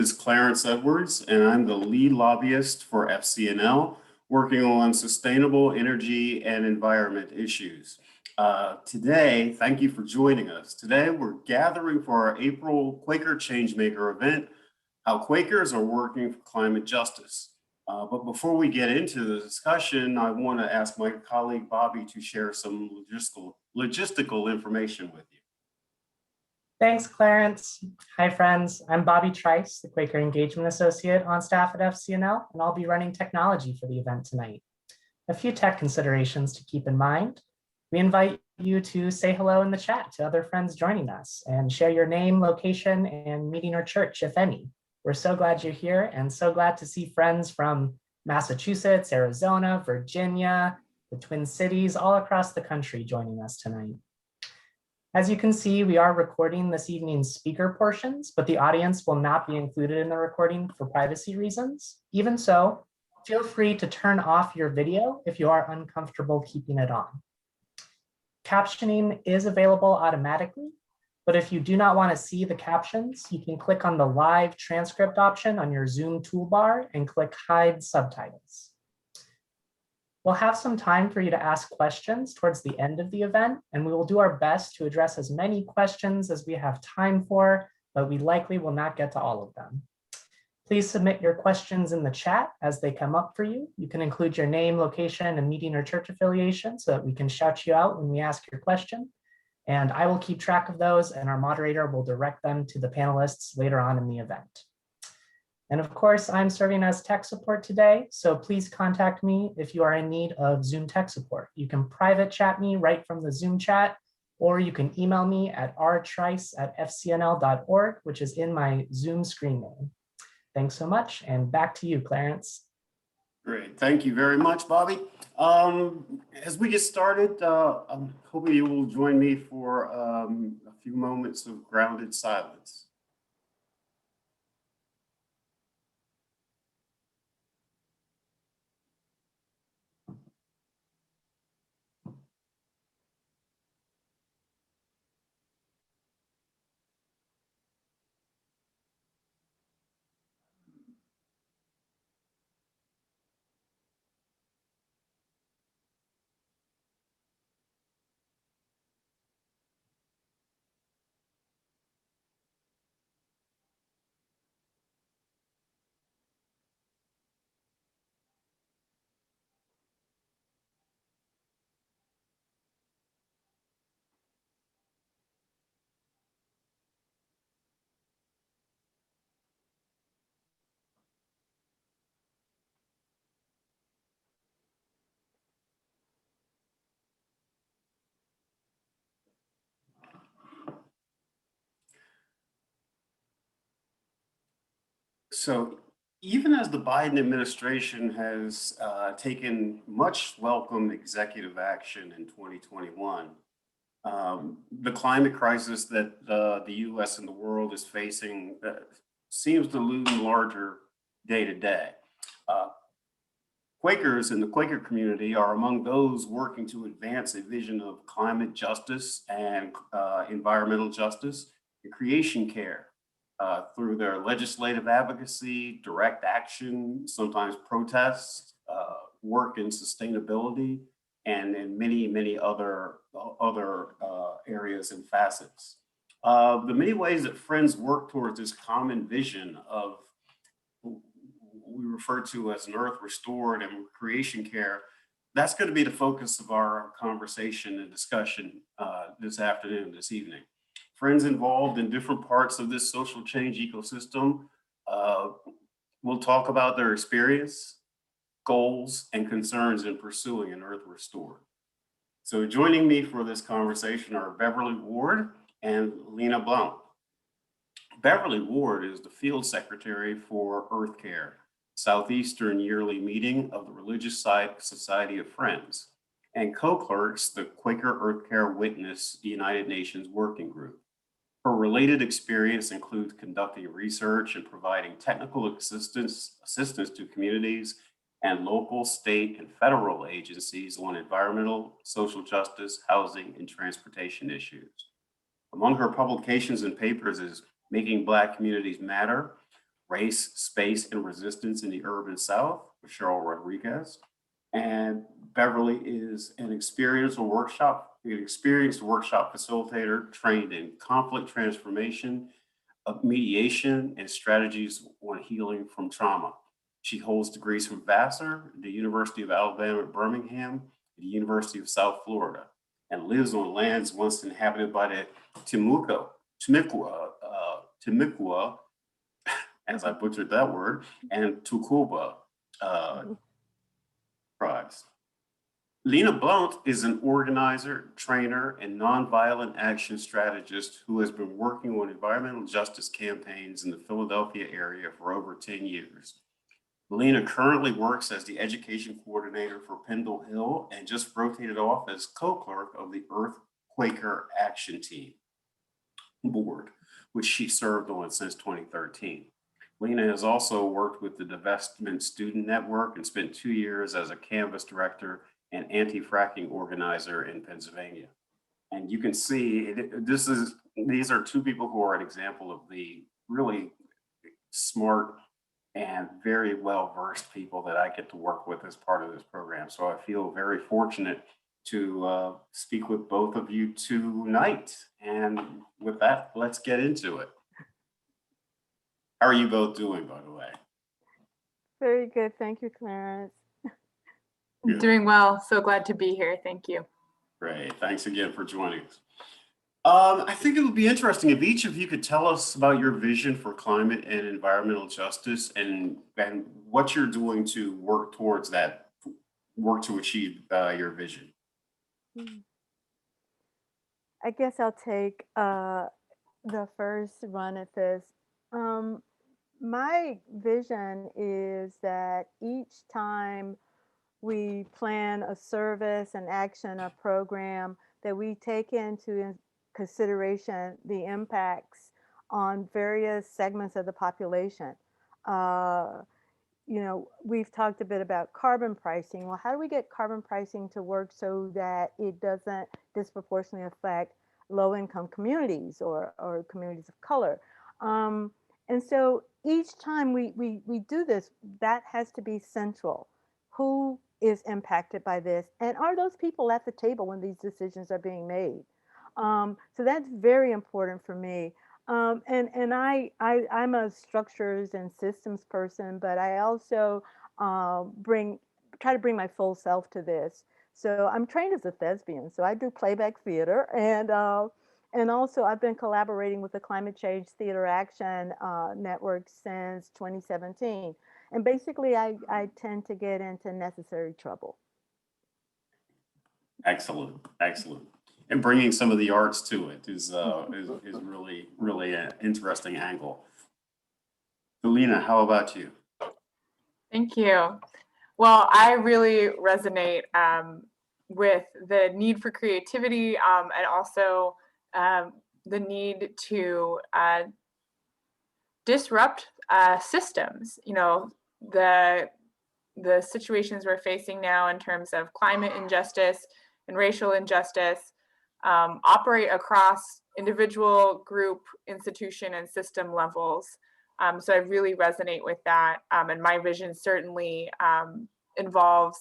Is Clarence Edwards, and I'm the lead lobbyist for FCNL, working on sustainable energy and environment issues. Today, thank you for joining us. Today, we're gathering for our April Quaker Changemaker event, how Quakers are working for climate justice. But before we get into the discussion, I want to ask my colleague Bobby to share some logistical information with you. Thanks, Clarence. Hi, friends. I'm Bobby Trice, the Quaker Engagement Associate on staff at FCNL, and I'll be running technology for the event tonight. A few tech considerations to keep in mind. We invite you to say hello in the chat to other friends joining us and share your name, location, and meeting or church, if any. We're so glad you're here and so glad to see friends from Massachusetts, Arizona, Virginia, the Twin Cities, all across the country joining us tonight. As you can see, we are recording this evening's speaker portions, but the audience will not be included in the recording for privacy reasons. Even so, feel free to turn off your video if you are uncomfortable keeping it on. Captioning is available automatically, but if you do not want to see the captions, you can click on the live transcript option on your Zoom toolbar and click Hide Subtitles. We'll have some time for you to ask questions towards the end of the event, and we will do our best to address as many questions as we have time for, but we likely will not get to all of them. Please submit your questions in the chat as they come up for you. You can include your name, location, and meeting or church affiliation so that we can shout you out when we ask your question. And I will keep track of those, and our moderator will direct them to the panelists later on in the event. And of course, I'm serving as tech support today, so please contact me if you are in need of Zoom tech support. You can private chat me right from the Zoom chat, or you can email me at rtrice@fcnl.org, which is in my Zoom screen name. Thanks so much, and back to you, Clarence. Great, thank you very much, Bobby. As we get started, I'm hoping you will join me for a few moments of grounded silence. So even as the Biden administration has taken much welcome executive action in 2021, the climate crisis that the US and the world is facing seems to loom larger day to day. Quakers in the Quaker community are among those working to advance a vision of climate justice and environmental justice and creation care. Through their legislative advocacy, direct action, sometimes protests, work in sustainability, and in many other areas and facets. The many ways that Friends work towards this common vision of what we refer to as an earth restored and creation care, that's going to be the focus of our conversation and discussion this afternoon, this evening. Friends involved in different parts of this social change ecosystem will talk about their experience, goals, and concerns in pursuing an earth restored. So joining me for this conversation are Beverly Ward and Lena Blount. Beverly Ward is the Field Secretary for Earth Care, Southeastern yearly meeting of the Religious Society of Friends, and co-clerks the Quaker Earth Care Witness United Nations Working Group. Her related experience includes conducting research and providing technical assistance to communities and local, state, and federal agencies on environmental, social justice, housing, and transportation issues. Among her publications and papers is Making Black Communities Matter, Race, Space, and Resistance in the Urban South with Cheryl Rodriguez. And Beverly is an experienced workshop facilitator trained in conflict transformation, mediation, and strategies on healing from trauma. She holds degrees from Vassar, the University of Alabama at Birmingham, and the University of South Florida, and lives on lands once inhabited by the Timucua, as I butchered that word, and Tucuba tribes. Lena Blount is an organizer, trainer, and nonviolent action strategist who has been working on environmental justice campaigns in the Philadelphia area for over 10 years. Lena currently works as the education coordinator for Pendle Hill and just rotated off as co-clerk of the Quaker Action Team board, which she served on since 2013. Lena has also worked with the Divestment Student Network and spent 2 years as a Canvas director and anti-fracking organizer in Pennsylvania. And you can see these are two people who are an example of the really smart and very well-versed people that I get to work with as part of this program. So I feel very fortunate to speak with both of you tonight. And with that, let's get into it. How are you both doing, by the way? Very good. Thank you, Clarence. Good. Doing well. So glad to be here. Thank you. Great. Thanks again for joining us. I think it would be interesting if each of you could tell us about your vision for climate and environmental justice and what you're doing to work towards that, work to achieve your vision. I guess I'll take the first run at this. My vision is that each time we plan a service, an action, a program, that we take into consideration the impacts on various segments of the population. You know, we've talked a bit about carbon pricing. Well, how do we get carbon pricing to work so that it doesn't disproportionately affect low-income communities or communities of color? And so each time we do this, that has to be central. Who is impacted by this? And are those people at the table when these decisions are being made? So that's very important for me. And I'm a structures and systems person, but I also try to bring my full self to this. So I'm trained as a thespian, so I do playback theater, and also I've been collaborating with the Climate Change Theater Action Network since 2017. And basically, I tend to get into necessary trouble. Excellent, excellent. And bringing some of the arts to it is really an interesting angle. Lena, how about you? Thank you. Well, I really resonate with the need for creativity and also the need to disrupt systems. You know, the situations we're facing now in terms of climate injustice and racial injustice operate across individual, group, institution, and system levels. So I really resonate with that. And my vision certainly involves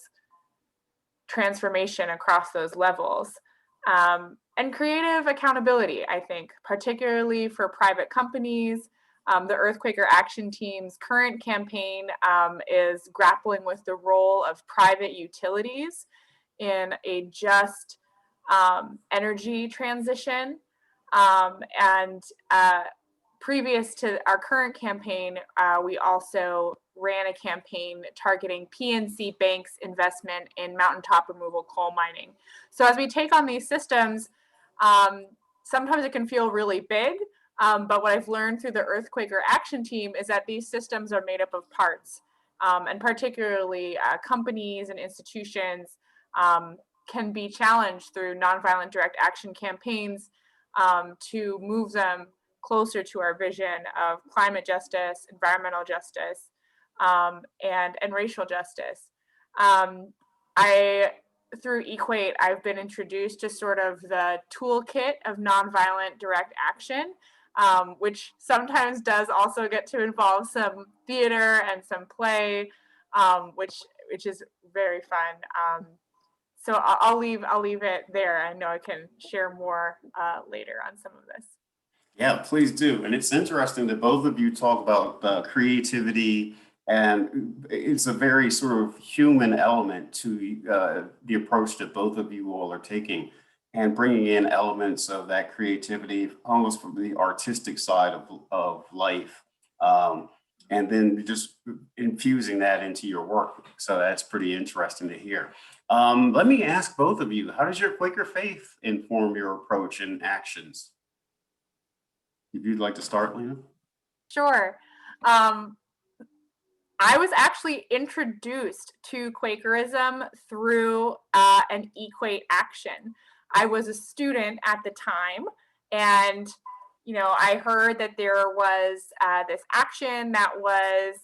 transformation across those levels. And creative accountability, I think, particularly for private companies. The Quaker Action Team's current campaign is grappling with the role of private utilities in a just energy transition. And previous to our current campaign, we also ran a campaign targeting PNC Bank's investment in mountaintop removal coal mining. So as we take on these systems, sometimes it can feel really big, but what I've learned through the Quaker Action Team is that these systems are made up of parts, and particularly companies and institutions can be challenged through nonviolent direct action campaigns to move them closer to our vision of climate justice, environmental justice, and racial justice. Through Equate, I've been introduced to sort of the toolkit of nonviolent direct action. which sometimes does also get to involve some theater and some play, which is very fun. So I'll leave it there. I know I can share more later on some of this. Yeah, please do. And it's interesting that both of you talk about creativity, and it's a very sort of human element to the approach that both of you all are taking, and bringing in elements of that creativity almost from the artistic side of life. And then just infusing that into your work. So that's pretty interesting to hear. Let me ask both of you, how does your Quaker faith inform your approach and actions? If you'd like to start, Lena. Sure. I was actually introduced to Quakerism through an Equate action. I was a student at the time, and I heard that there was this action that was,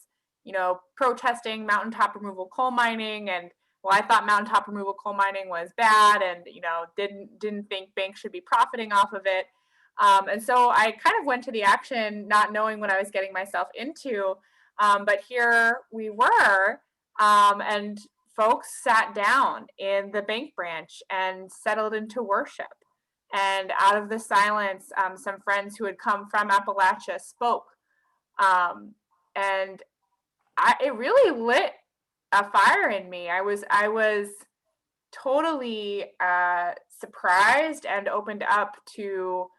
protesting mountaintop removal coal mining, and I thought mountaintop removal coal mining was bad, and didn't think banks should be profiting off of it. And so I kind of went to the action not knowing what I was getting myself into. But here we were, and folks sat down in the bank branch and settled into worship. And out of the silence, some friends who had come from Appalachia spoke. And it really lit a fire in me. I was totally surprised and opened up to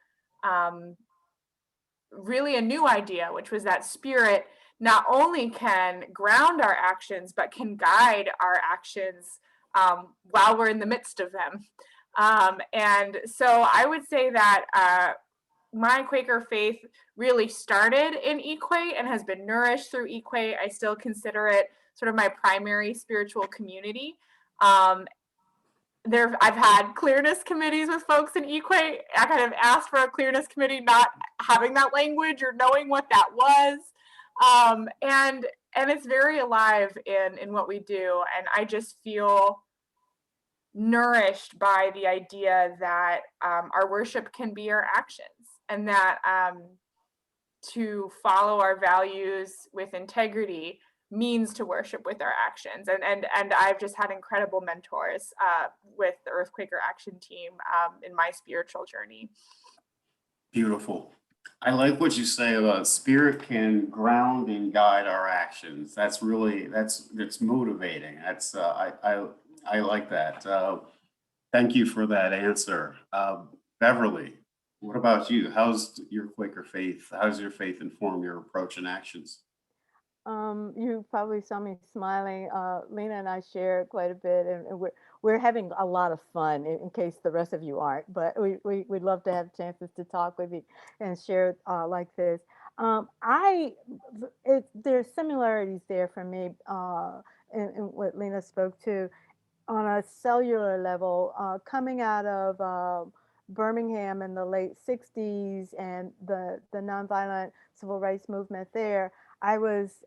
really a new idea, which was that spirit not only can ground our actions, but can guide our actions while we're in the midst of them. And so I would say that my Quaker faith really started in Equate and has been nourished through Equate. I still consider it sort of my primary spiritual community. I've had clearness committees with folks in Equate. I kind of asked for a clearness committee, not having that language or knowing what that was. And it's very alive in what we do. And I just feel nourished by the idea that our worship can be our actions, and that to follow our values with integrity means to worship with our actions. And I've just had incredible mentors with the Earth Quaker Action Team in my spiritual journey. Beautiful. I like what you say about spirit can ground and guide our actions. That's really, that's motivating. That's I like that. Thank you for that answer. Beverly, what about you? How's your Quaker faith? How does your faith inform your approach and actions? You probably saw me smiling. Lena and I share quite a bit, and we're having a lot of fun. In case the rest of you aren't, but we'd love to have chances to talk with you and share like this. There's similarities there for me in what Lena spoke to on a cellular level, coming out of Birmingham in the late '60s and the nonviolent civil rights movement there. I was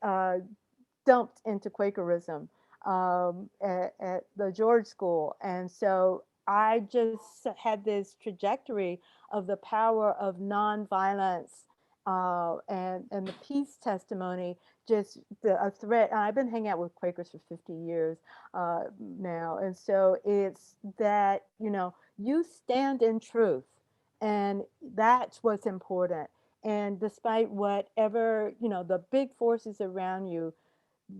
dumped into Quakerism at the George School. And so I just had this trajectory of the power of nonviolence and the peace testimony, just a threat. I've been hanging out with Quakers for 50 years now. And so it's that, you stand in truth, and that's what's important. And despite whatever, the big forces around you,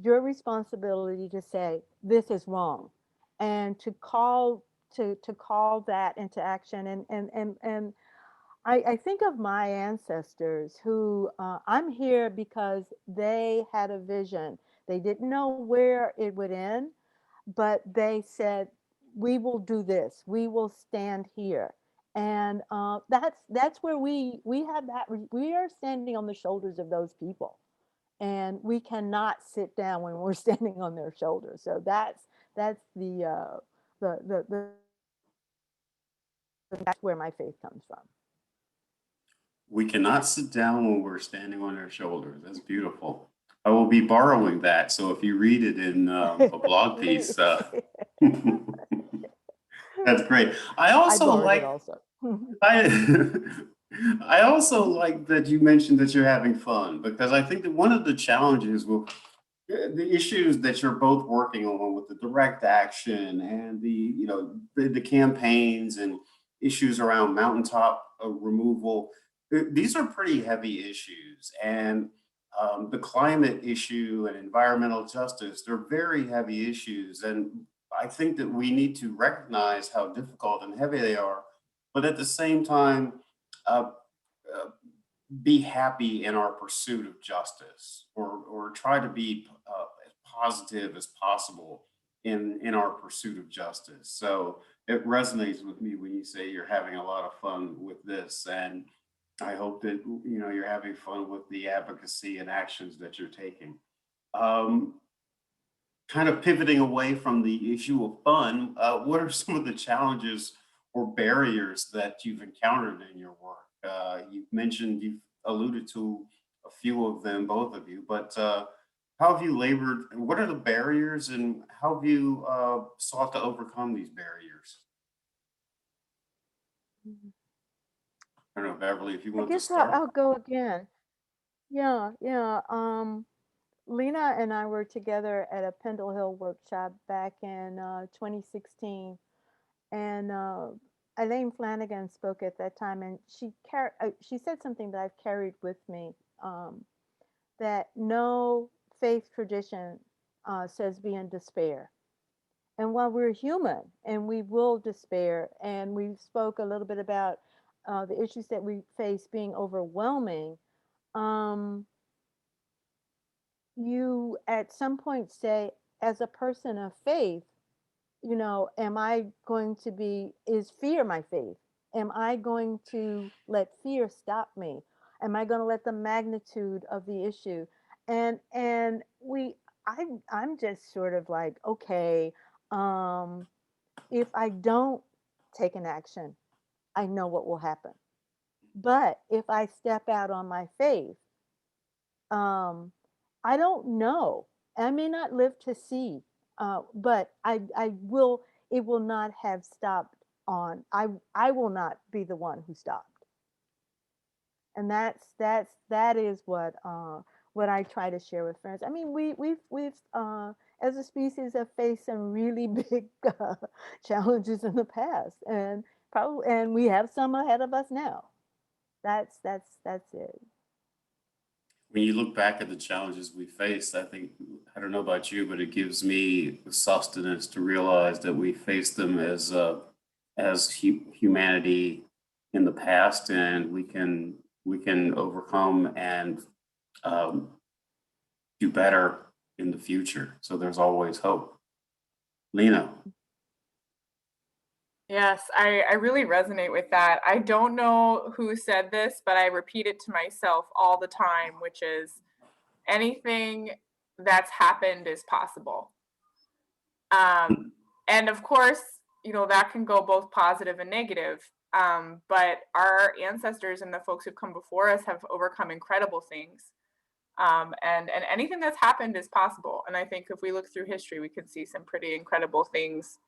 your responsibility to say, this is wrong, and to call that into action. And I think of my ancestors who I'm here because they had a vision. They didn't know where it would end, but they said, we will do this. We will stand here. And that's where we have that. We are standing on the shoulders of those people, and we cannot sit down when we're standing on their shoulders. So that's that's where my faith comes from. We cannot sit down when we're standing on their shoulders. That's beautiful. I will be borrowing that. So if you read it in a blog piece, that's great. I also like, I also like that you mentioned that you're having fun, because I think that one of the challenges with the issues that you're both working on with the direct action and the campaigns and issues around mountaintop removal, these are pretty heavy issues. And the climate issue and environmental justice, they're very heavy issues. And I think that we need to recognize how difficult and heavy they are, but at the same time, uh, uh, be happy in our pursuit of justice, or try to be as positive as possible in our pursuit of justice. So it resonates with me when you say you're having a lot of fun with this, and I hope that you're having fun with the advocacy and actions that you're taking. Um, Kind of pivoting away from the issue of fun, what are some of the challenges or barriers that you've encountered in your work? You've alluded to a few of them, both of you, but how have you labored? What are the barriers, and how have you sought to overcome these barriers? Mhm. I don't know, Beverly, if you I want to guess I'll start. go again. Yeah, yeah. Lena and I were together at a Pendle Hill workshop back in 2016, and Elaine Flanagan spoke at that time, and she said something that I've carried with me, that no faith tradition says be in despair. And while we're human and we will despair, and we spoke a little bit about the issues that we face being overwhelming, um, you at some point say, as a person of faith, am I going to be, is fear my faith? Am I going to let fear stop me? Am I going to let the magnitude of the issue? And I'm just sort of like, okay, um, if I don't take an action, I know what will happen. But if I step out on my faith, um, I don't know. I may not live to see, but I will. It will not have stopped on. I will not be the one who stopped, and that is what I try to share with friends. I mean, we've as a species have faced some really big challenges in the past, and probably, and we have some ahead of us now. That's it. When you look back at the challenges we faced, I think, I don't know about you, but it gives me sustenance to realize that we faced them as humanity in the past, and we can overcome and um, do better in the future. So there's always hope. Lena. Yes, I really resonate with that. I don't know who said this, but I repeat it to myself all the time, which is anything that's happened is possible. And of course, that can go both positive and negative. But our ancestors and the folks who've come before us have overcome incredible things. And anything that's happened is possible. And I think if we look through history, we can see some pretty incredible things.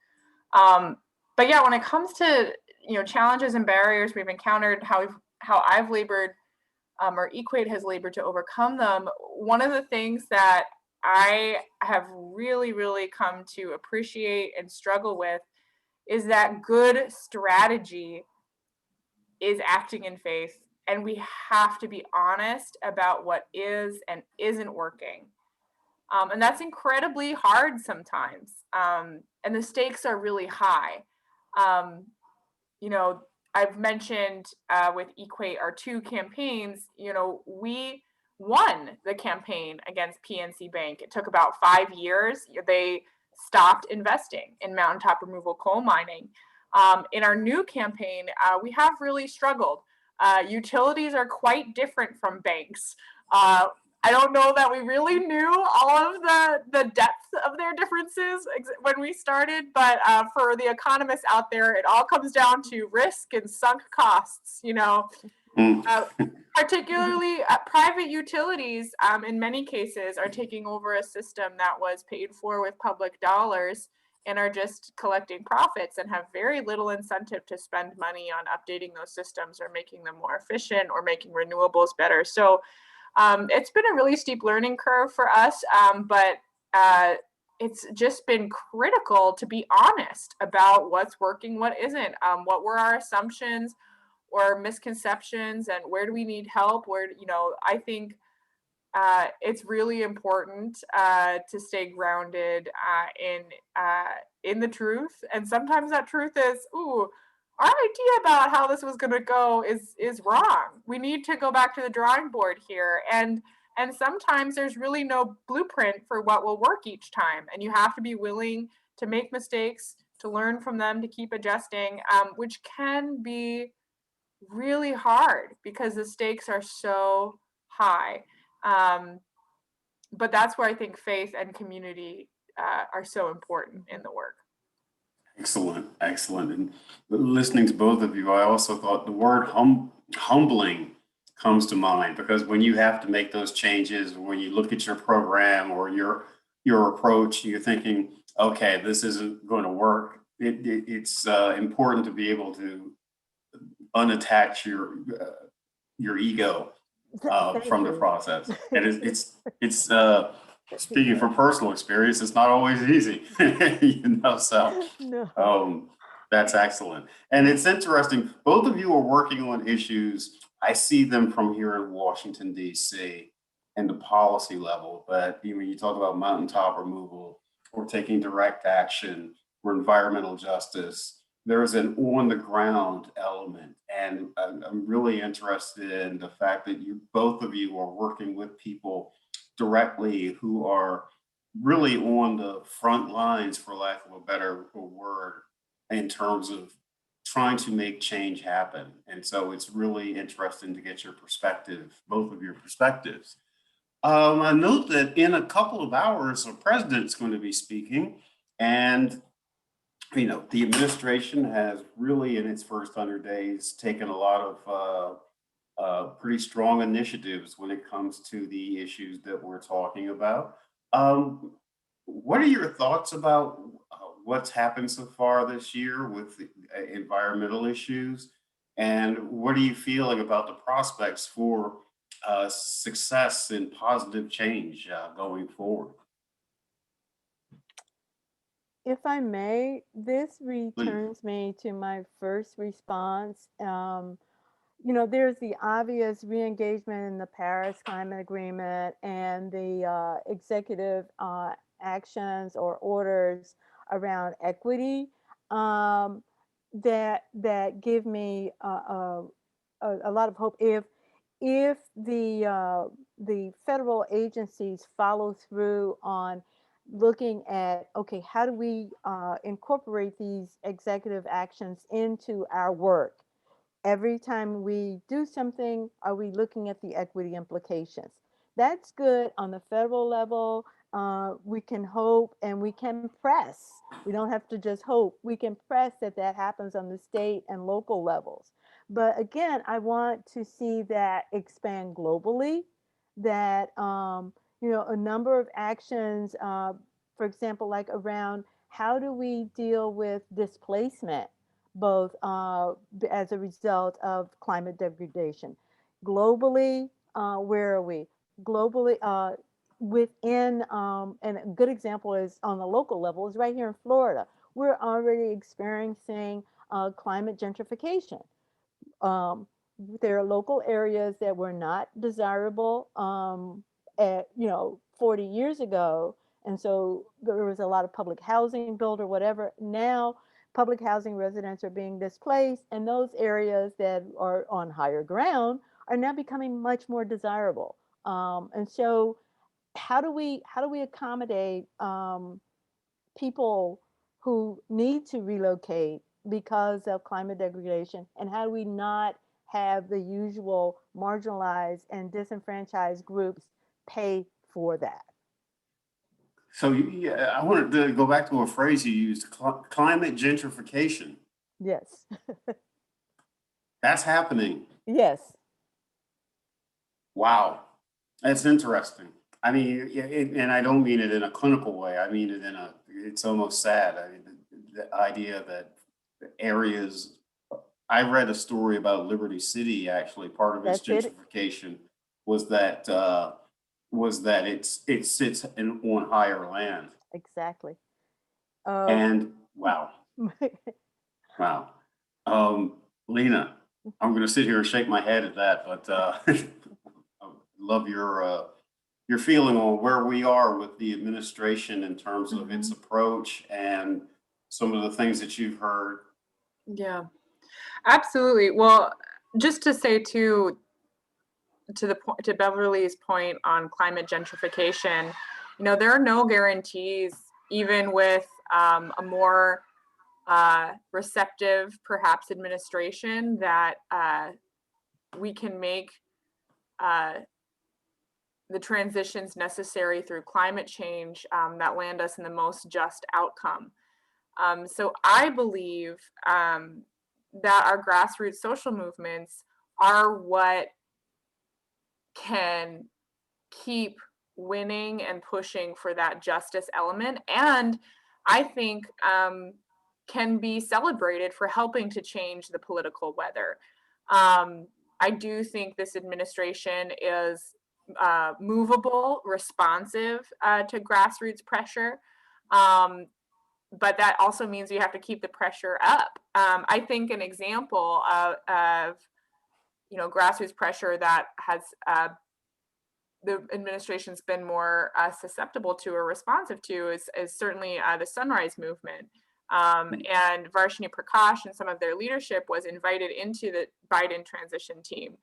Um, but yeah, when it comes to challenges and barriers we've encountered, how I've labored, or Equate has labored to overcome them, one of the things that I have really, really come to appreciate and struggle with is that good strategy is acting in faith, and we have to be honest about what is and isn't working. And that's incredibly hard sometimes. And the stakes are really high. Um, you know, I've mentioned with Equate, our two campaigns, we won the campaign against PNC Bank. It took about 5 years. They stopped investing in mountaintop removal coal mining. In our new campaign, we have really struggled. Utilities are quite different from banks. I don't know that we really knew all of the depth of their differences when we started, but for the economists out there, it all comes down to risk and sunk costs. Uh, Particularly private utilities, in many cases, are taking over a system that was paid for with public dollars, and are just collecting profits and have very little incentive to spend money on updating those systems or making them more efficient or making renewables better. So it's been a really steep learning curve for us, but it's just been critical to be honest about what's working, what isn't, what were our assumptions or misconceptions, and where do we need help? Where, I think it's really important to stay grounded in the truth. And sometimes that truth is, ooh, our idea about how this was going to go is wrong. We need to go back to the drawing board here. And sometimes there's really no blueprint for what will work each time. And you have to be willing to make mistakes, to learn from them, to keep adjusting, which can be really hard because the stakes are so high. But that's where I think faith and community are so important in the work. Excellent, excellent. And listening to both of you, I also thought the word humbling comes to mind, because when you have to make those changes, when you look at your program or your approach, you're thinking, okay, this isn't going to work. It's important to be able to unattach your ego from the process. And it's speaking from personal experience, it's not always easy, so No. that's excellent. And it's interesting, both of you are working on issues. I see them from here in Washington, D.C. and the policy level, but when you talk about mountaintop removal or taking direct action or environmental justice, there's an on the ground element. And I'm really interested in the fact that both of you are working with people directly who are really on the front lines, for lack of a better word, in terms of trying to make change happen. And so it's really interesting to get your perspective, both of your perspectives. I note that in a couple of hours, the president's going to be speaking, and the administration has really, in its first 100 days, taken a lot of pretty strong initiatives when it comes to the issues that we're talking about. What are your thoughts about what's happened so far this year with the environmental issues? And what are you feeling about the prospects for success and positive change going forward? If I may, this Please. returns me to my first response. There's the obvious re-engagement in the Paris Climate Agreement and the executive actions or orders around equity that give me a lot of hope. If the federal agencies follow through on looking at, okay, how do we incorporate these executive actions into our work? Every time we do something, are we looking at the equity implications? That's good on the federal level. We can hope and we can press. We don't have to just hope. We can press that happens on the state and local levels. But again, I want to see that expand globally, that, a number of actions, for example, like around how do we deal with displacement, both as a result of climate degradation. Globally, where are we? Globally, within, and a good example is on the local level, is right here in Florida. We're already experiencing climate gentrification. There are local areas that were not desirable 40 years ago. And so there was a lot of public housing built or whatever. Now public housing residents are being displaced, and those areas that are on higher ground are now becoming much more desirable. And so how do we accommodate people who need to relocate because of climate degradation, and how do we not have the usual marginalized and disenfranchised groups pay for that? So yeah, I wanted to go back to a phrase you used, climate gentrification. Yes. That's happening. Yes. Wow, that's interesting. I mean, and I don't mean it in a clinical way. I mean it it's almost sad. I mean, the idea that areas, I read a story about Liberty City, actually, part of its That's it. gentrification was that, it sits on higher land. Exactly. Oh, And wow, wow. Lena, I'm gonna sit here and shake my head at that, but, I love your feeling on where we are with the administration in terms of its approach and some of the things that you've heard. Yeah, absolutely. Well, just to say too, to the point, to Beverly's point on climate gentrification, there are no guarantees, even with a more receptive, perhaps, administration, that we can make the transitions necessary through climate change that land us in the most just outcome. So I believe that our grassroots social movements are what can keep winning and pushing for that justice element, and I think can be celebrated for helping to change the political weather. I do think this administration is movable, responsive to grassroots pressure. But that also means you have to keep the pressure up. I think an example of grassroots pressure that has the administration's been more susceptible to or responsive to is certainly the Sunrise Movement. And Varshini Prakash and some of their leadership was invited into the Biden transition team.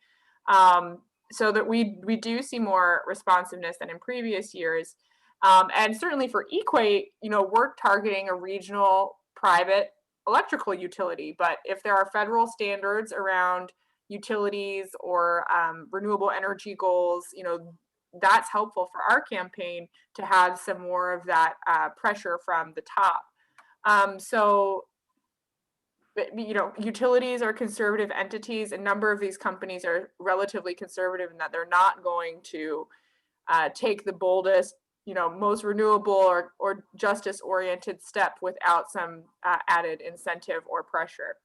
So that we do see more responsiveness than in previous years. And certainly for Equate, we're targeting a regional private electrical utility. But if there are federal standards around utilities or renewable energy goals, that's helpful for our campaign to have some more of that pressure from the top. So, utilities are conservative entities. A number of these companies are relatively conservative in that they're not going to take the boldest, most renewable or justice-oriented step without some added incentive or pressure.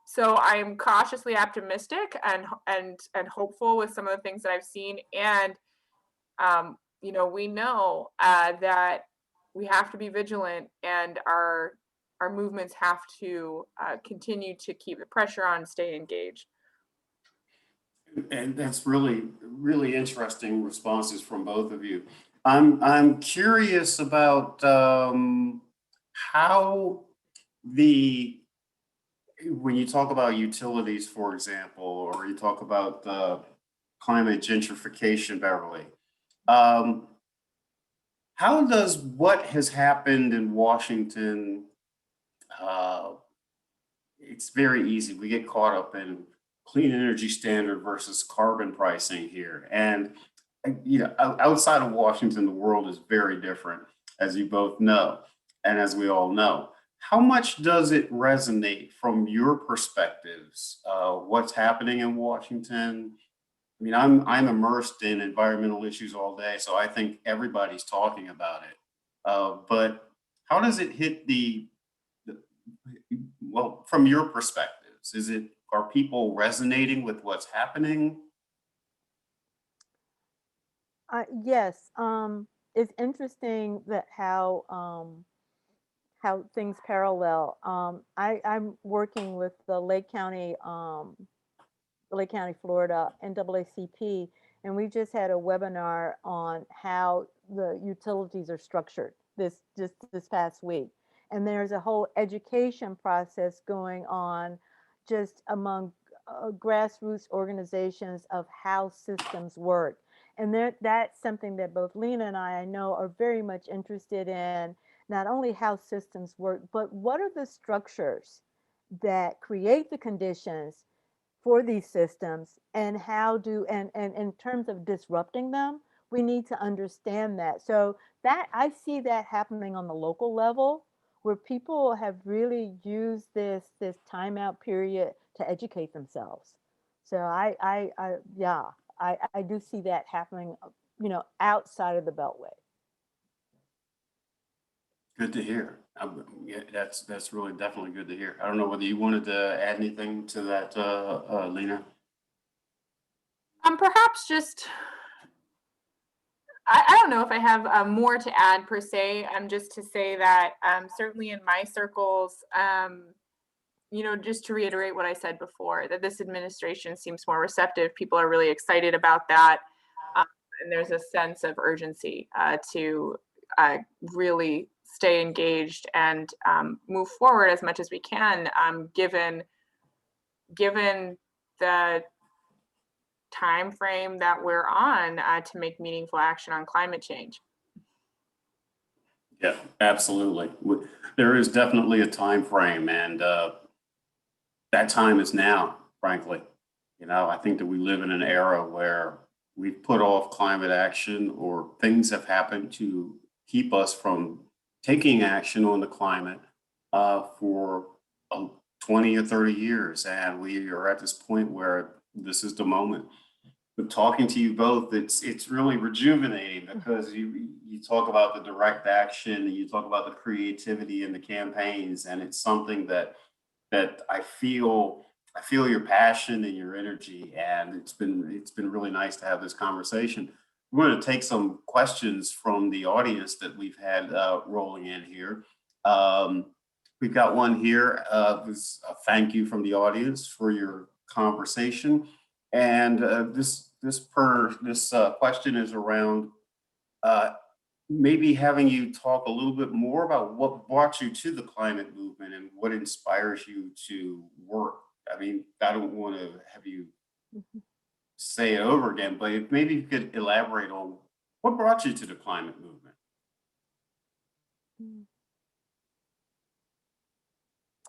So I'm cautiously optimistic and hopeful with some of the things that I've seen. And we know that we have to be vigilant, and our movements have to continue to keep the pressure on, stay engaged. And that's really, really interesting responses from both of you. I'm curious about how when you talk about utilities, for example, or you talk about the climate gentrification, Beverly, how does what has happened in Washington, it's very easy. We get caught up in clean energy standard versus carbon pricing here. And, outside of Washington, the world is very different, as you both know, and as we all know. How much does it resonate from your perspectives? What's happening in Washington? I mean, I'm immersed in environmental issues all day, so I think everybody's talking about it. But how does it hit well, from your perspectives, are people resonating with what's happening? Yes. It's interesting that how things parallel. I'm working with the Lake County, Florida NAACP, and we just had a webinar on how the utilities are structured this past week. And there's a whole education process going on just among grassroots organizations of how systems work. And that's something that both Lena and I know are very much interested in, not only how systems work, but what are the structures that create the conditions for these systems, and and in terms of disrupting them, we need to understand that. So that I see that happening on the local level, where people have really used this timeout period to educate themselves. So yeah, I do see that happening, outside of the Beltway. Good to hear. Yeah, that's really definitely good to hear. I don't know whether you wanted to add anything to that, Lena. Perhaps just, I don't know if I have more to add per se. Just to say that certainly in my circles, just to reiterate what I said before, that this administration seems more receptive. People are really excited about that. And there's a sense of urgency to really stay engaged and move forward as much as we can, given the time frame that we're on to make meaningful action on climate change. Yeah, absolutely. There is definitely a time frame, and that time is now, frankly. I think that we live in an era where we've put off climate action, or things have happened to keep us from taking action on the climate for 20 or 30 years. And we are at this point where this is the moment. But talking to you both, it's really rejuvenating, because you talk about the direct action, and you talk about the creativity in the campaigns, and it's something that I feel your passion and your energy, and it's been really nice to have this conversation. We're going to take some questions from the audience that we've had rolling in here. We've got one here. This a thank you from the audience for your conversation, and this question is around maybe having you talk a little bit more about what brought you to the climate movement and what inspires you to work. I mean, I don't want to have you say it over again, but if maybe you could elaborate on what brought you to the climate movement.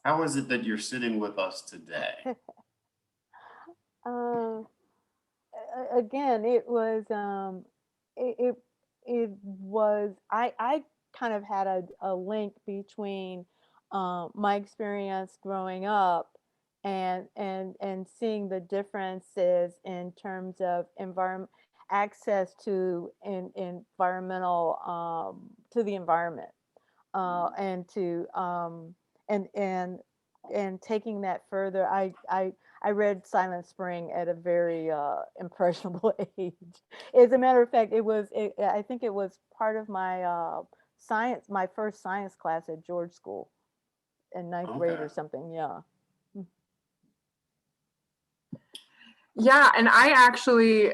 How is it that you're sitting with us today? Again, it was I kind of had a link between my experience growing up and seeing the differences in terms of access to environmental to the environment, and to and taking that further. I read Silent Spring at a very impressionable age. As a matter of fact, I think it was part of my my first science class at George School in ninth grade or something. Yeah. Yeah, and I actually,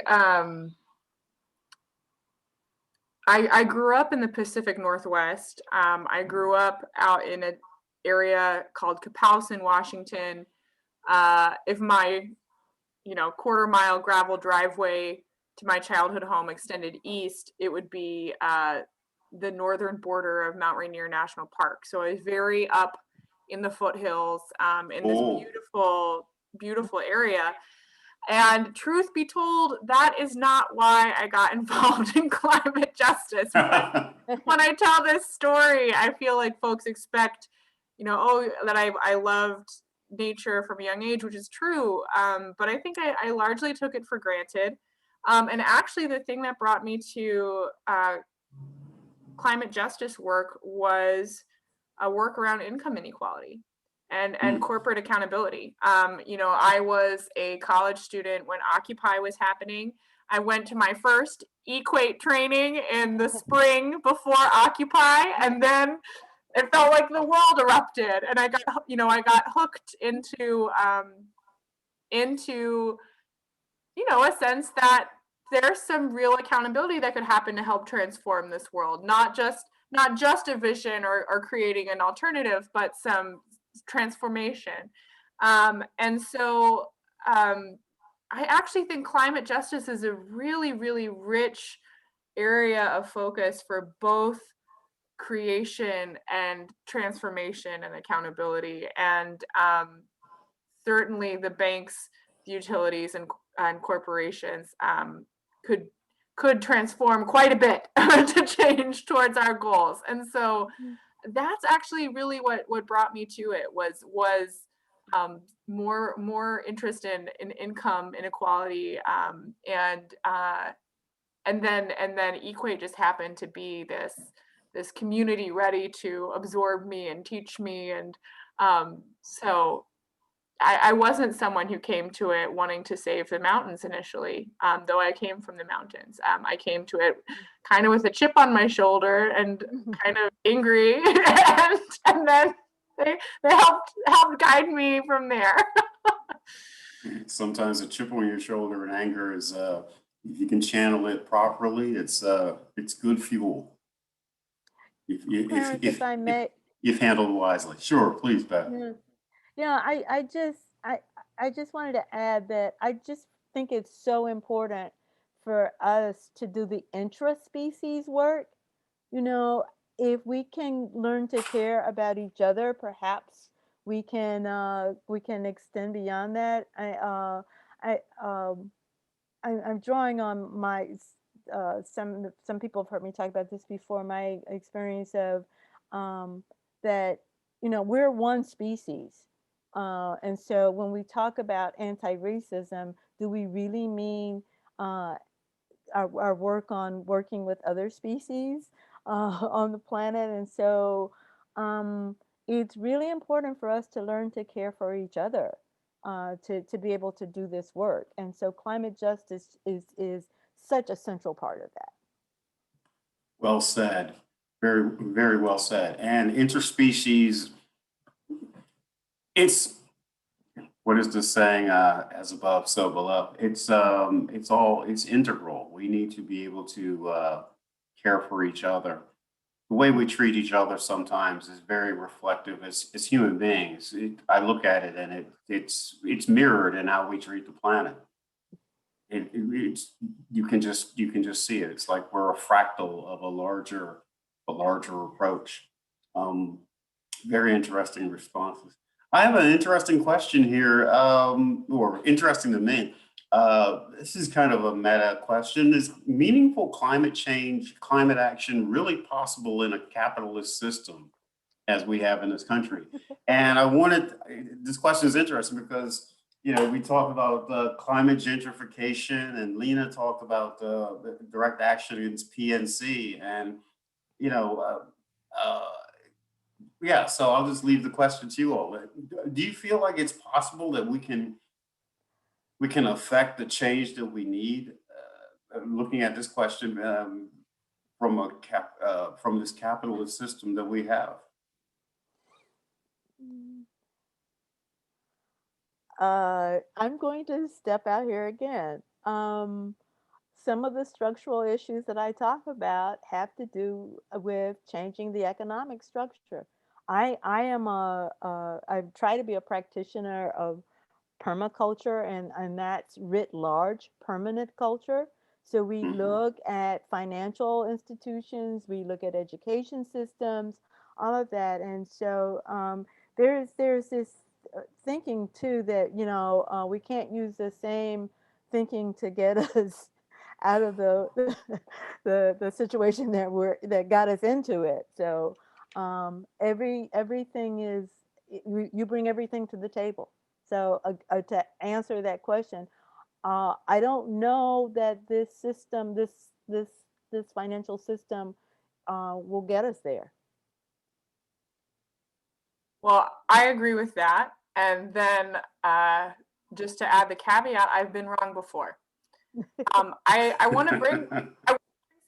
I grew up in the Pacific Northwest. I grew up out in an area called Capalson, Washington. If my, quarter-mile gravel driveway to my childhood home extended east, it would be the northern border of Mount Rainier National Park. So I was very up in the foothills, in this beautiful, beautiful area. And truth be told, that is not why I got involved in climate justice. When I tell this story, I feel like folks expect, that I loved nature from a young age, which is true. But I think I largely took it for granted. And actually, the thing that brought me to climate justice work was a work around income inequality and corporate accountability. I was a college student when Occupy was happening. I went to my first Equate training in the spring before Occupy, and then it felt like the world erupted, and I got hooked into a sense that there's some real accountability that could happen to help transform this world, not just a vision or creating an alternative, but some transformation. And so I actually think climate justice is a really, really rich area of focus for both creation and transformation and accountability. And certainly the banks, the utilities, and corporations could transform quite a bit to change towards our goals. And so that's actually really what brought me to it was more interest in income inequality, and then Equate just happened to be this this community ready to absorb me and teach me. And so I wasn't someone who came to it wanting to save the mountains initially, though I came from the mountains. I came to it kind of with a chip on my shoulder and kind of angry, and then they helped guide me from there. Sometimes a chip on your shoulder and anger is, if you can channel it properly, it's good fuel. Clarence, if I may. If handled wisely. Sure, please, Beth. Yeah, yeah, I just wanted to add that I just think it's so important for us to do the intra-species work. You know, if we can learn to care about each other, perhaps we can extend beyond that. I'm drawing on my some people have heard me talk about this before. My experience of that, you know, we're one species, and so when we talk about anti-racism, do we really mean our work on working with other species on the planet? And so it's really important for us to learn to care for each other, to be able to do this work. And so climate justice is such a central part of that. Well said. Very, very well said. And interspecies, it's, what is the saying, as above, so below? It's integral. We need to be able to care for each other. The way we treat each other sometimes is very reflective as human beings. I look at it and it's mirrored in how we treat the planet. It's you can just see it. It's like we're a fractal of a larger approach. Very interesting responses. I have an interesting question here, or interesting to me. This is kind of a meta question. Is meaningful climate action really possible in a capitalist system as we have in this country? And this question is interesting because, you know, we talk about climate gentrification, and Lena talked about the direct action against PNC, and, you know, yeah, so I'll just leave the question to you all. Do you feel like it's possible that we can affect the change that we need? Looking at this question from this capitalist system that we have. I'm going to step out here again. Some of the structural issues that I talk about have to do with changing the economic structure. I try to be a practitioner of permaculture, and that's writ large permanent culture. So we look at financial institutions, we look at education systems, all of that. And so there's this thinking too that, you know, we can't use the same thinking to get us out of the situation that got us into it. So everything is, you bring everything to the table. So to answer that question, I don't know that this system, this financial system, will get us there. Well, I agree with that. And then just to add the caveat, I've been wrong before. I want to bring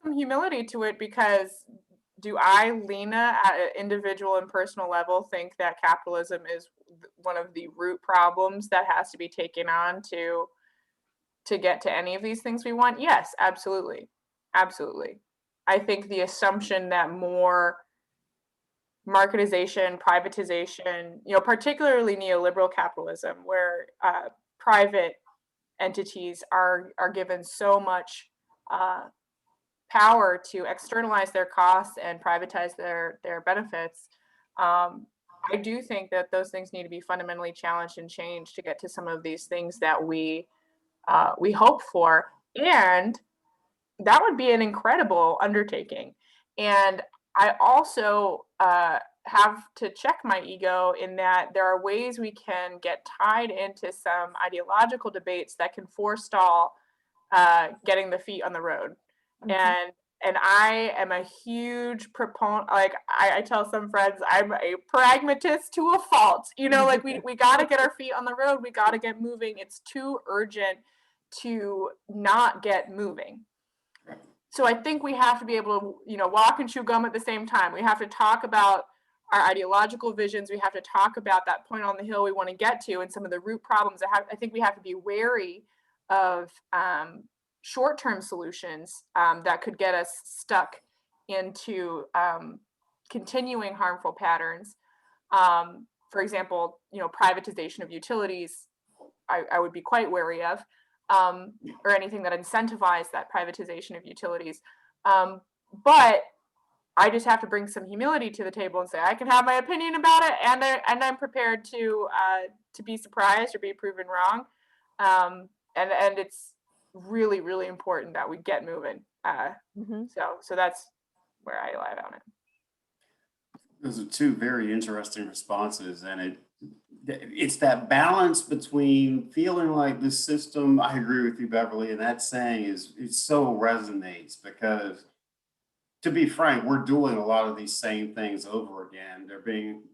some humility to it, because do I, Lena, at an individual and personal level, think that capitalism is one of the root problems that has to be taken on to get to any of these things we want? Yes, absolutely. Absolutely. I think the assumption that more marketization, privatization, you know, particularly neoliberal capitalism, where private entities are given so much power to externalize their costs and privatize their benefits. I do think that those things need to be fundamentally challenged and changed to get to some of these things that we hope for, and that would be an incredible undertaking. And I also have to check my ego in that there are ways we can get tied into some ideological debates that can forestall getting the feet on the road. And And I am a huge proponent, like I tell some friends, I'm a pragmatist to a fault. You know, like we got to get our feet on the road. We got to get moving. It's too urgent to not get moving. So I think we have to be able to, you know, walk and chew gum at the same time. We have to talk about our ideological visions. We have to talk about that point on the hill we want to get to and some of the root problems. I think we have to be wary of short-term solutions that could get us stuck into continuing harmful patterns. For example, you know, privatization of utilities, I would be quite wary of, or anything that incentivized that privatization of utilities. But I just have to bring some humility to the table and say I can have my opinion about it, and I'm prepared to be surprised or be proven wrong. And it's really, really important that we get moving. So that's where I lie on it. Those are two very interesting responses, and it's that balance between feeling like this system. I agree with you, Beverly, and that saying it so resonates because, to be frank, we're doing a lot of these same things over again. They're being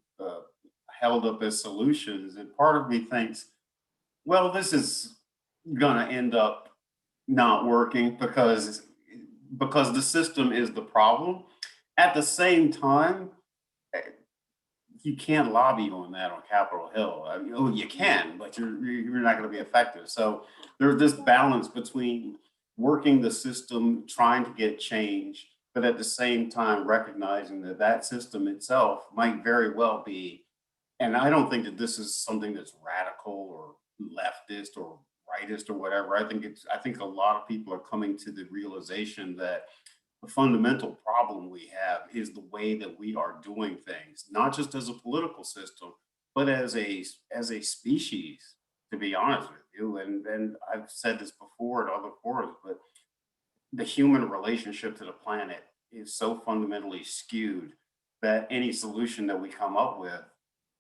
held up as solutions, and part of me thinks, well, this is gonna end up not working because the system is the problem. At the same time, you can't lobby on that on Capitol Hill. I mean, oh, you can, but you're not going to be effective. So there's this balance between working the system, trying to get change, but at the same time recognizing that that system itself might very well be. And I don't think that this is something that's radical or leftist or rightist or whatever. I think a lot of people are coming to the realization that the fundamental problem we have is the way that we are doing things, not just as a political system, but as a species, to be honest with you. And I've said this before in other forums, but the human relationship to the planet is so fundamentally skewed that any solution that we come up with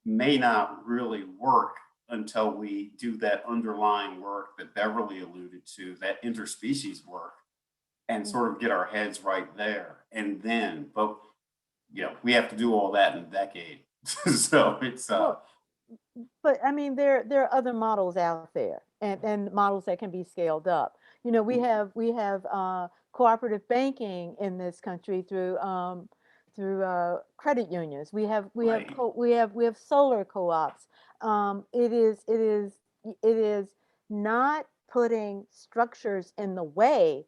may not really work until we do that underlying work that Beverly alluded to, that interspecies work, and sort of get our heads right there. And then, but you know, we have to do all that in a decade. So it's but I mean, there are other models out there, and models that can be scaled up. You know, we have cooperative banking in this country through credit unions. We have solar co-ops. It is not putting structures in the way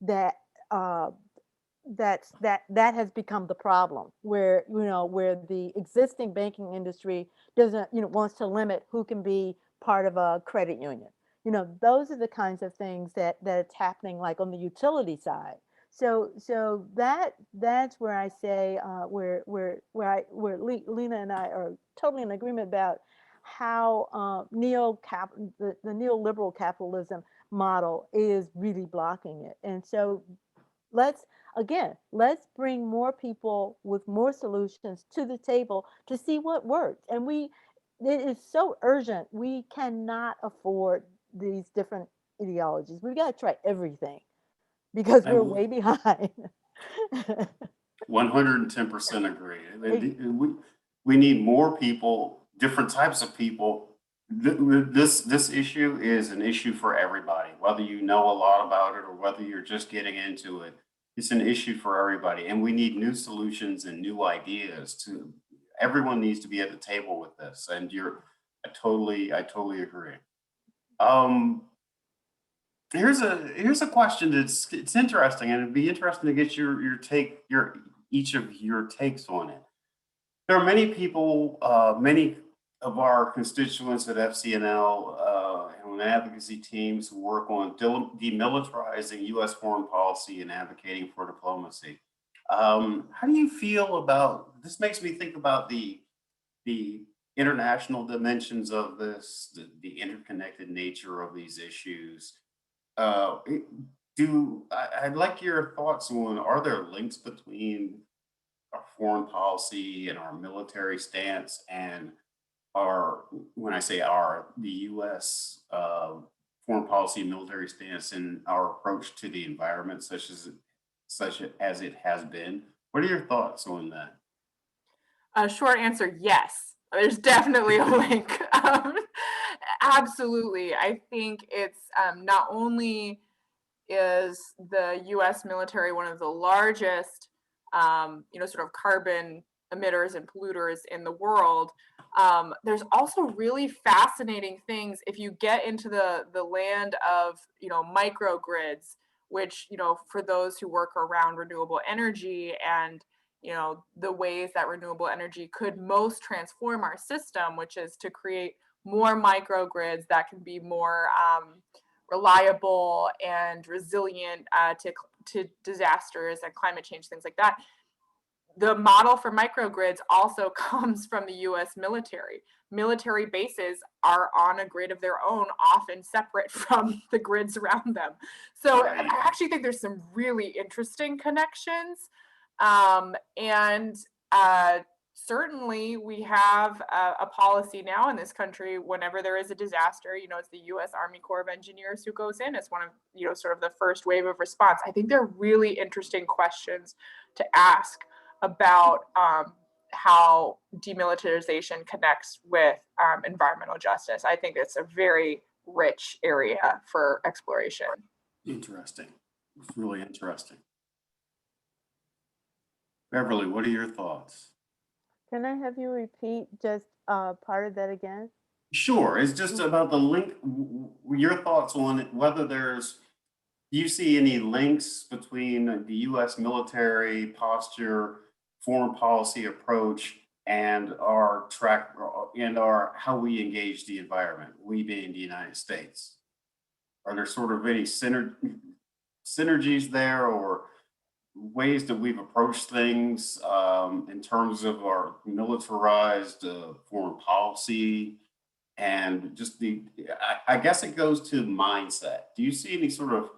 that that has become the problem, where where the existing banking industry doesn't wants to limit who can be part of a credit union. Those are the kinds of things that's happening, like on the utility side. So that's where I say where Lena and I are totally in agreement about how the neoliberal capitalism model is really blocking it. And so let's bring more people with more solutions to the table to see what works. And it is so urgent. We cannot afford these different ideologies. We've got to try everything because we're way behind. 110% agree. We need more people, different types of people. This issue is an issue for everybody, whether you know a lot about it or whether you're just getting into it. It's an issue for everybody, and we need new solutions and new ideas. Everyone needs to be at the table with this, and I totally agree. Here's a question it's interesting, and it'd be interesting to get each of your takes on it. There are many people, many of our constituents at FCNL and advocacy teams who work on demilitarizing U.S. foreign policy and advocating for diplomacy. How do you feel about this? Makes me think about the international dimensions of this, the interconnected nature of these issues. I'd like your thoughts on, are there links between our foreign policy and our military stance and when I say the U.S. Foreign policy and military stance and our approach to the environment, such as such as it has been. What are your thoughts on that? Short answer, yes. There's definitely a link. Absolutely. I think it's not only is the US military one of the largest, sort of carbon emitters and polluters in the world. There's also really fascinating things if you get into the land of, microgrids, which, for those who work around renewable energy and, the ways that renewable energy could most transform our system, which is to create more microgrids that can be more reliable and resilient to disasters and climate change, things like that. The model for microgrids also comes from the US military. Military bases are on a grid of their own, often separate from the grids around them. So I Right. actually think there's some really interesting connections. And certainly we have a policy now in this country whenever there is a disaster, it's the US Army Corps of Engineers who goes in as one of, sort of the first wave of response. I think they're really interesting questions to ask about how demilitarization connects with environmental justice. I think it's a very rich area for exploration. Interesting. It's really interesting. Beverly, what are your thoughts? Can I have you repeat just part of that again? Sure. It's just about the link, your thoughts on it, whether do you see any links between the US military posture, foreign policy approach, and our how we engage the environment, we being the United States? Are there sort of any synergies there, or ways that we've approached things in terms of our militarized foreign policy, and just I guess it goes to mindset. Do you see any sort of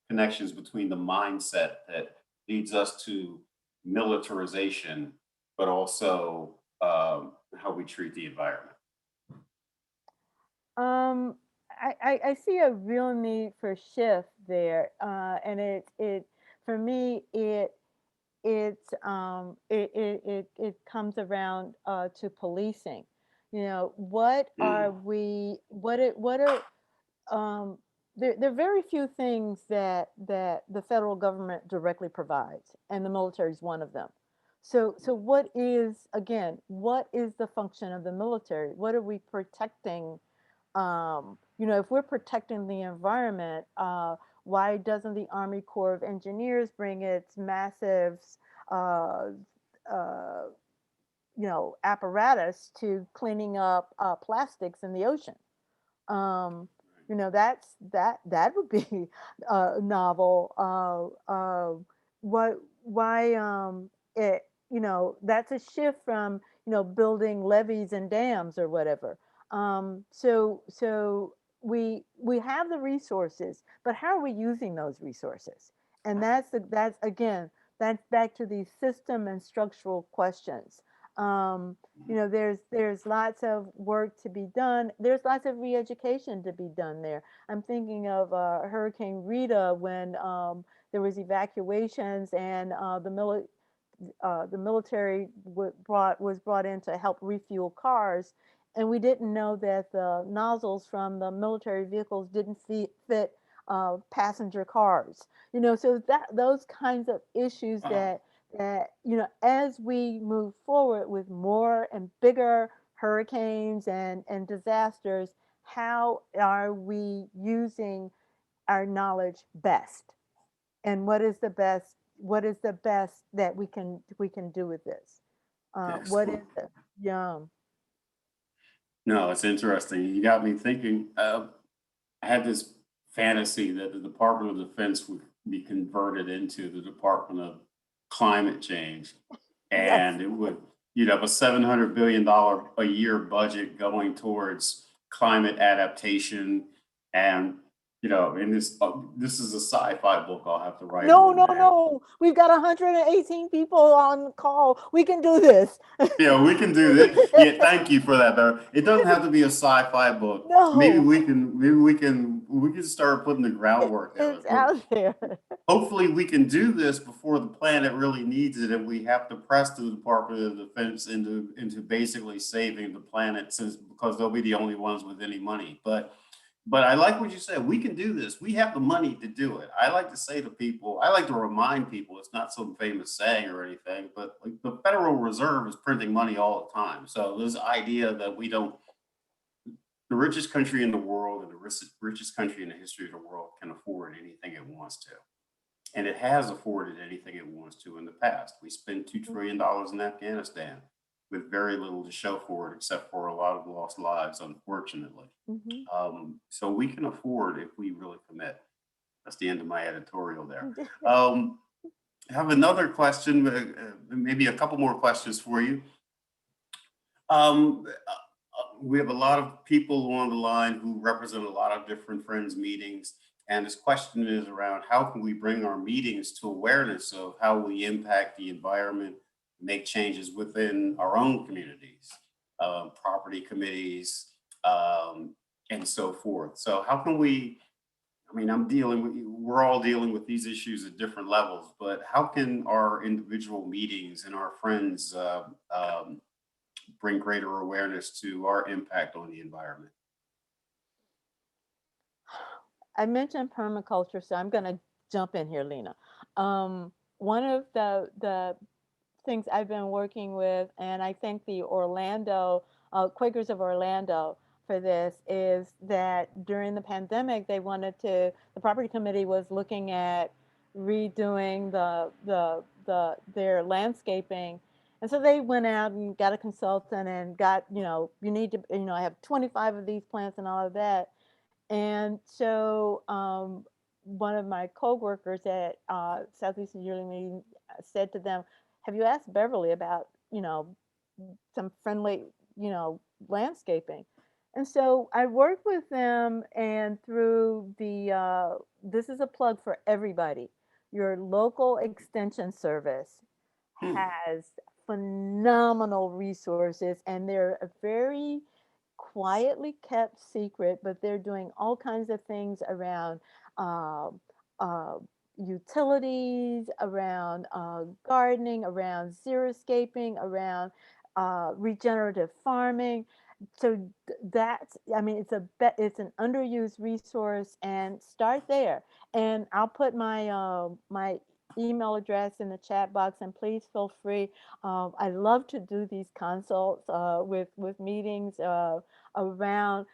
connections between the mindset that leads us to militarization, but also how we treat the environment? Um, I see a real need for shift there, and it for me it comes around to policing. What are Mm, we? What are there are very few things that the federal government directly provides, and the military is one of them. So what is, again, what is the function of the military? What are we protecting? If we're protecting the environment, why doesn't the Army Corps of Engineers bring its massive, uh, uh, apparatus to cleaning up plastics in the ocean? That would be novel. What why it that's a shift from building levees and dams or whatever. So we have the resources, but how are we using those resources? And that's again, that's back to these system and structural questions. There's lots of work to be done. There's lots of re-education to be done there. I'm thinking of Hurricane Rita, when there was evacuations, and the military was brought in to help refuel cars, and we didn't know that the nozzles from the military vehicles didn't fit passenger cars. So that those kinds of issues that as we move forward with more and bigger hurricanes and disasters, how are we using our knowledge best, and what is the best that we can do with this? What is excellent. it? Yeah. No, it's interesting. You got me thinking. I had this fantasy that the Department of Defense would be converted into the Department of Climate Change, Yes. and you'd have a $700 billion a year budget going towards climate adaptation, and you know, in this is a sci-fi book. I'll have to write. No, one no, day. no. We've got 118 people on the call. We can do this. Yeah, we can do this. Yeah, thank you for that, Bear. It doesn't have to be a sci-fi book. Maybe No, we can start putting the groundwork it's out. out there. Hopefully we can do this before the planet really needs it, and we have to press the Department of Defense into basically saving the planet, because they'll be the only ones with any money. But I like what you said. We can do this. We have the money to do it. I like to say to people, I like to remind people, it's not some famous saying or anything, but like the Federal Reserve is printing money all the time. So this idea that we don't, the richest country in the world and the richest country in the history of the world can afford anything it wants to. And it has afforded anything it wants to in the past. We spent $2 trillion in Afghanistan with very little to show for it, except for a lot of lost lives, unfortunately. So we can afford if we really commit. That's the end of my editorial there. I have another question, maybe a couple more questions for you. We have a lot of people on the line who represent a lot of different Friends meetings. And this question is around how can we bring our meetings to awareness of how we impact the environment, make changes within our own communities, property committees, and so forth. So how can we, I mean, we're all dealing with these issues at different levels, but how can our individual meetings and our friends bring greater awareness to our impact on the environment? I mentioned permaculture, so I'm going to jump in here, Lena. One of the things I've been working with, and I thank the Quakers of Orlando for this, is that during the pandemic, the property committee was looking at redoing their landscaping. And so they went out and got a consultant and got, you need to, I have 25 of these plants and all of that. And so one of my co-workers at Southeastern Yearly Meeting said to them, have you asked Beverly about, some friendly, landscaping? And so I worked with them, and through this is a plug for everybody, your local extension service has phenomenal resources, and they're a very quietly kept secret, but they're doing all kinds of things around utilities, around gardening, around xeriscaping, around regenerative farming. So it's an underused resource, and start there. And I'll put my my email address in the chat box, and please feel free. I love to do these consults with meetings around,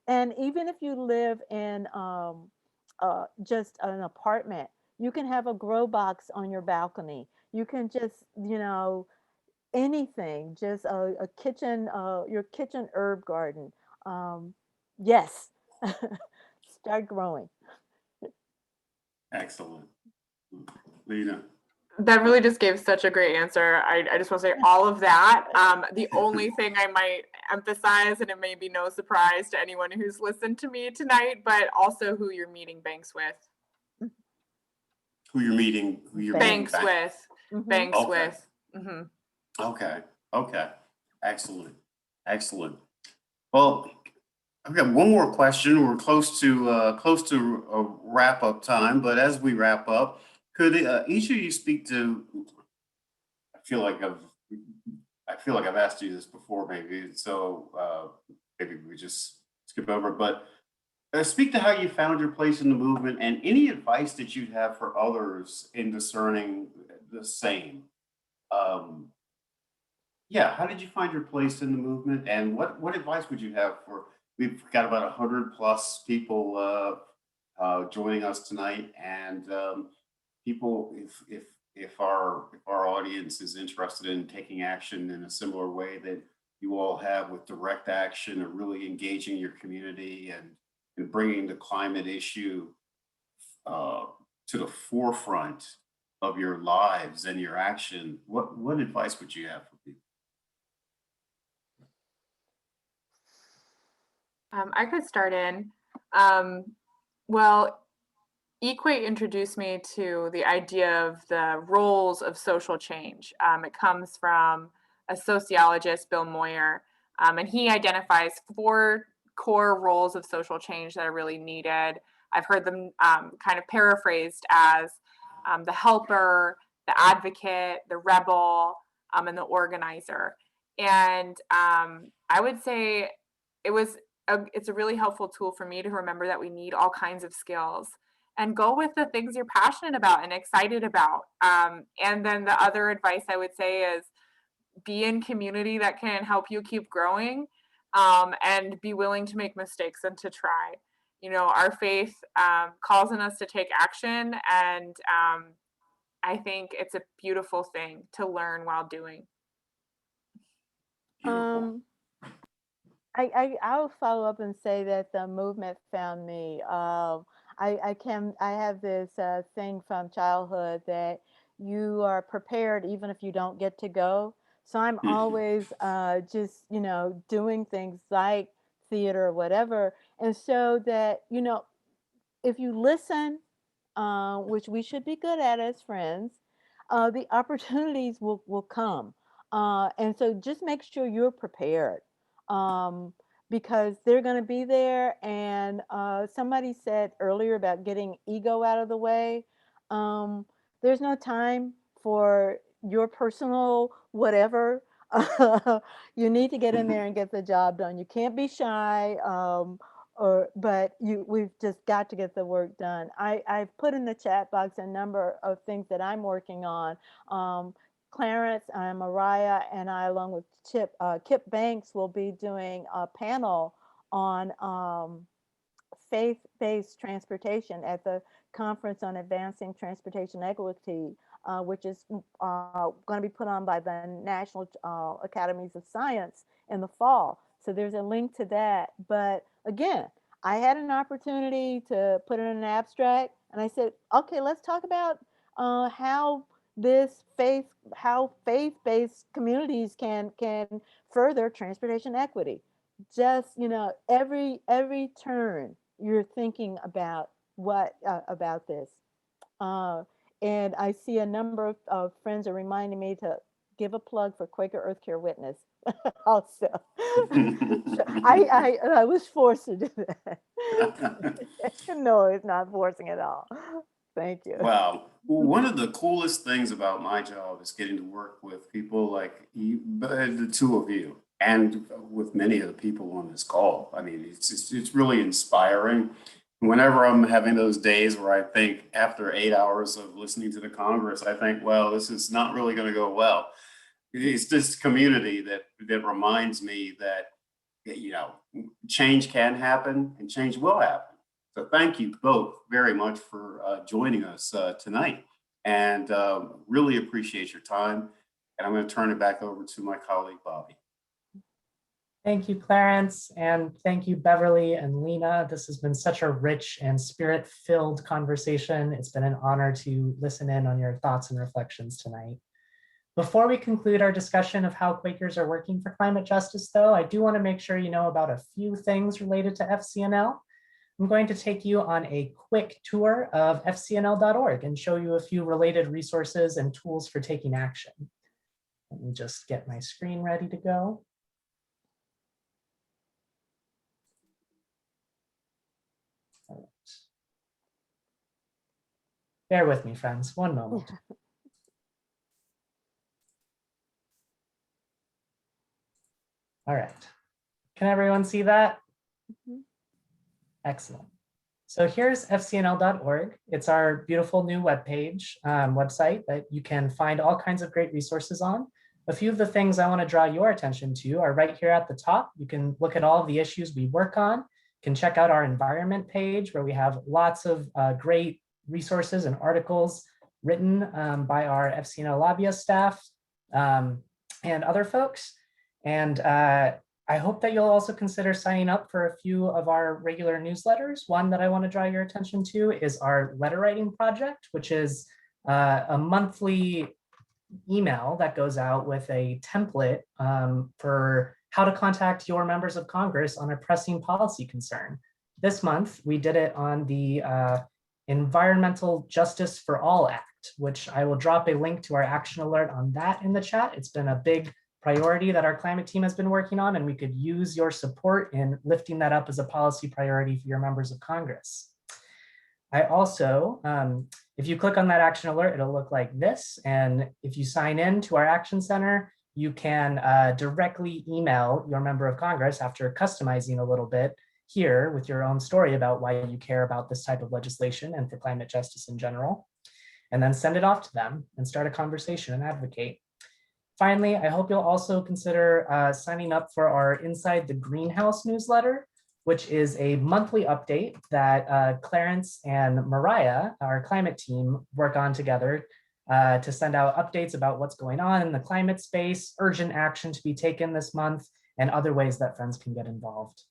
and even if you live in just an apartment, you can have a grow box on your balcony. You can just, anything, just a kitchen, your kitchen herb garden. Yes, start growing. Excellent. Lena. That really just gave such a great answer. I just want to say all of that. The only thing I might emphasize, and it may be no surprise to anyone who's listened to me tonight, but also who you're meeting banks with. Who you're meeting Banks with. Mhm. Banks Okay. with. Mm-hmm. Okay. Excellent. Well, I've got one more question. We're close to a wrap up time, but as we wrap up, could each of you speak to? I feel like I've asked you this before, maybe. So maybe we just skip over. But speak to how you found your place in the movement, and any advice that you'd have for others in discerning the same. Yeah, how did you find your place in the movement, and what advice would you have for? We've got about 100+ people joining us tonight, and people, if our audience is interested in taking action in a similar way that you all have with direct action and really engaging your community and bringing the climate issue to the forefront of your lives and your action, what advice would you have for people? I could start in. Well, Equate introduced me to the idea of the roles of social change. It comes from a sociologist, Bill Moyer, and he identifies 4 core roles of social change that are really needed. I've heard them kind of paraphrased as the helper, the advocate, the rebel, and the organizer. And I would say it's a really helpful tool for me to remember that we need all kinds of skills and go with the things you're passionate about and excited about. And then the other advice I would say is be in community that can help you keep growing, and be willing to make mistakes and to try. You know, our faith calls on us to take action, and I think it's a beautiful thing to learn while doing. Beautiful. I'll follow up and say that the movement found me. I have this thing from childhood that you are prepared even if you don't get to go. So I'm always just doing things like theater or whatever, and so that if you listen, which we should be good at as friends, the opportunities will come. And so just make sure you're prepared, because they're going to be there. And somebody said earlier about getting ego out of the way. Um, there's no time for your personal whatever. You need to get in there and get the job done. You can't be shy. But we've just got to get the work done. I've put in the chat box a number of things that I'm working on. Clarence, Mariah, and I, along with Kip Banks, will be doing a panel on faith-based transportation at the Conference on Advancing Transportation Equity, which is going to be put on by the National Academies of Science in the fall. So there's a link to that. But again, I had an opportunity to put in an abstract, and I said, okay, let's talk about how faith-based communities can further transportation equity. Just every turn you're thinking about what about this. And I see a number of friends are reminding me to give a plug for Quaker Earth Care Witness also. So I was forced to do that. No, it's not forcing at all. Thank you. Wow. Well, one of the coolest things about my job is getting to work with people like you, the two of you, and with many of the people on this call. I mean, it's really inspiring. Whenever I'm having those days where I think after 8 hours of listening to the Congress, I think, well, this is not really going to go well. It's this community that reminds me that, you know, change can happen and change will happen. So thank you both very much for joining us tonight, and really appreciate your time. And I'm going to turn it back over to my colleague, Bobby. Thank you, Clarence, and thank you, Beverly and Lena. This has been such a rich and spirit-filled conversation. It's been an honor to listen in on your thoughts and reflections tonight. Before we conclude our discussion of how Quakers are working for climate justice, though, I do want to make sure you know about a few things related to FCNL. I'm going to take you on a quick tour of fcnl.org and show you a few related resources and tools for taking action. Let me just get my screen ready to go. All right. Bear with me, friends, one moment. All right. Can everyone see that? Mm-hmm. Excellent. So here's fcnl.org. It's our beautiful new website that you can find all kinds of great resources on. A few of the things I want to draw your attention to are right here at the top. You can look at all of the issues we work on. You can check out our environment page where we have lots of great resources and articles written by our FCNL lobbyist staff and other folks. And I hope that you'll also consider signing up for a few of our regular newsletters. One that I want to draw your attention to is our letter writing project, which is a monthly email that goes out with a template for how to contact your members of Congress on a pressing policy concern. This month, we did it on the Environmental Justice for All Act, which I will drop a link to our action alert on that in the chat. It's been a big priority that our climate team has been working on, and we could use your support in lifting that up as a policy priority for your members of Congress. I also, if you click on that action alert, it'll look like this. And if you sign in to our Action Center, you can directly email your member of Congress after customizing a little bit here with your own story about why you care about this type of legislation and for climate justice in general, and then send it off to them and start a conversation and advocate. Finally, I hope you'll also consider signing up for our Inside the Greenhouse newsletter, which is a monthly update that Clarence and Mariah, our climate team, work on together to send out updates about what's going on in the climate space, urgent action to be taken this month, and other ways that friends can get involved.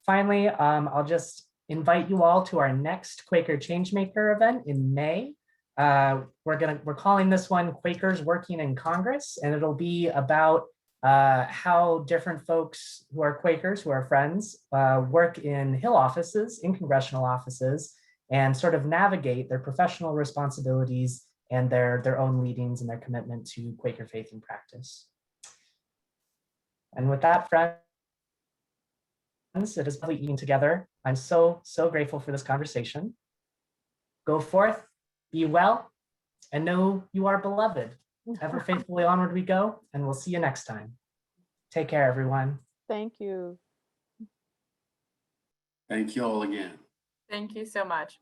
Finally, I'll just invite you all to our next Quaker Changemaker event in May. We're calling this one Quakers Working in Congress, and it'll be about how different folks who are Quakers, who are friends, work in Hill offices, in congressional offices, and sort of navigate their professional responsibilities and their own leadings and their commitment to Quaker faith and practice. And with that, friends, it is lovely eating together. I'm so grateful for this conversation. Go forth, be well, and know you are beloved. Ever faithfully onward we go, and we'll see you next time. Take care, everyone. Thank you. Thank you all again. Thank you so much.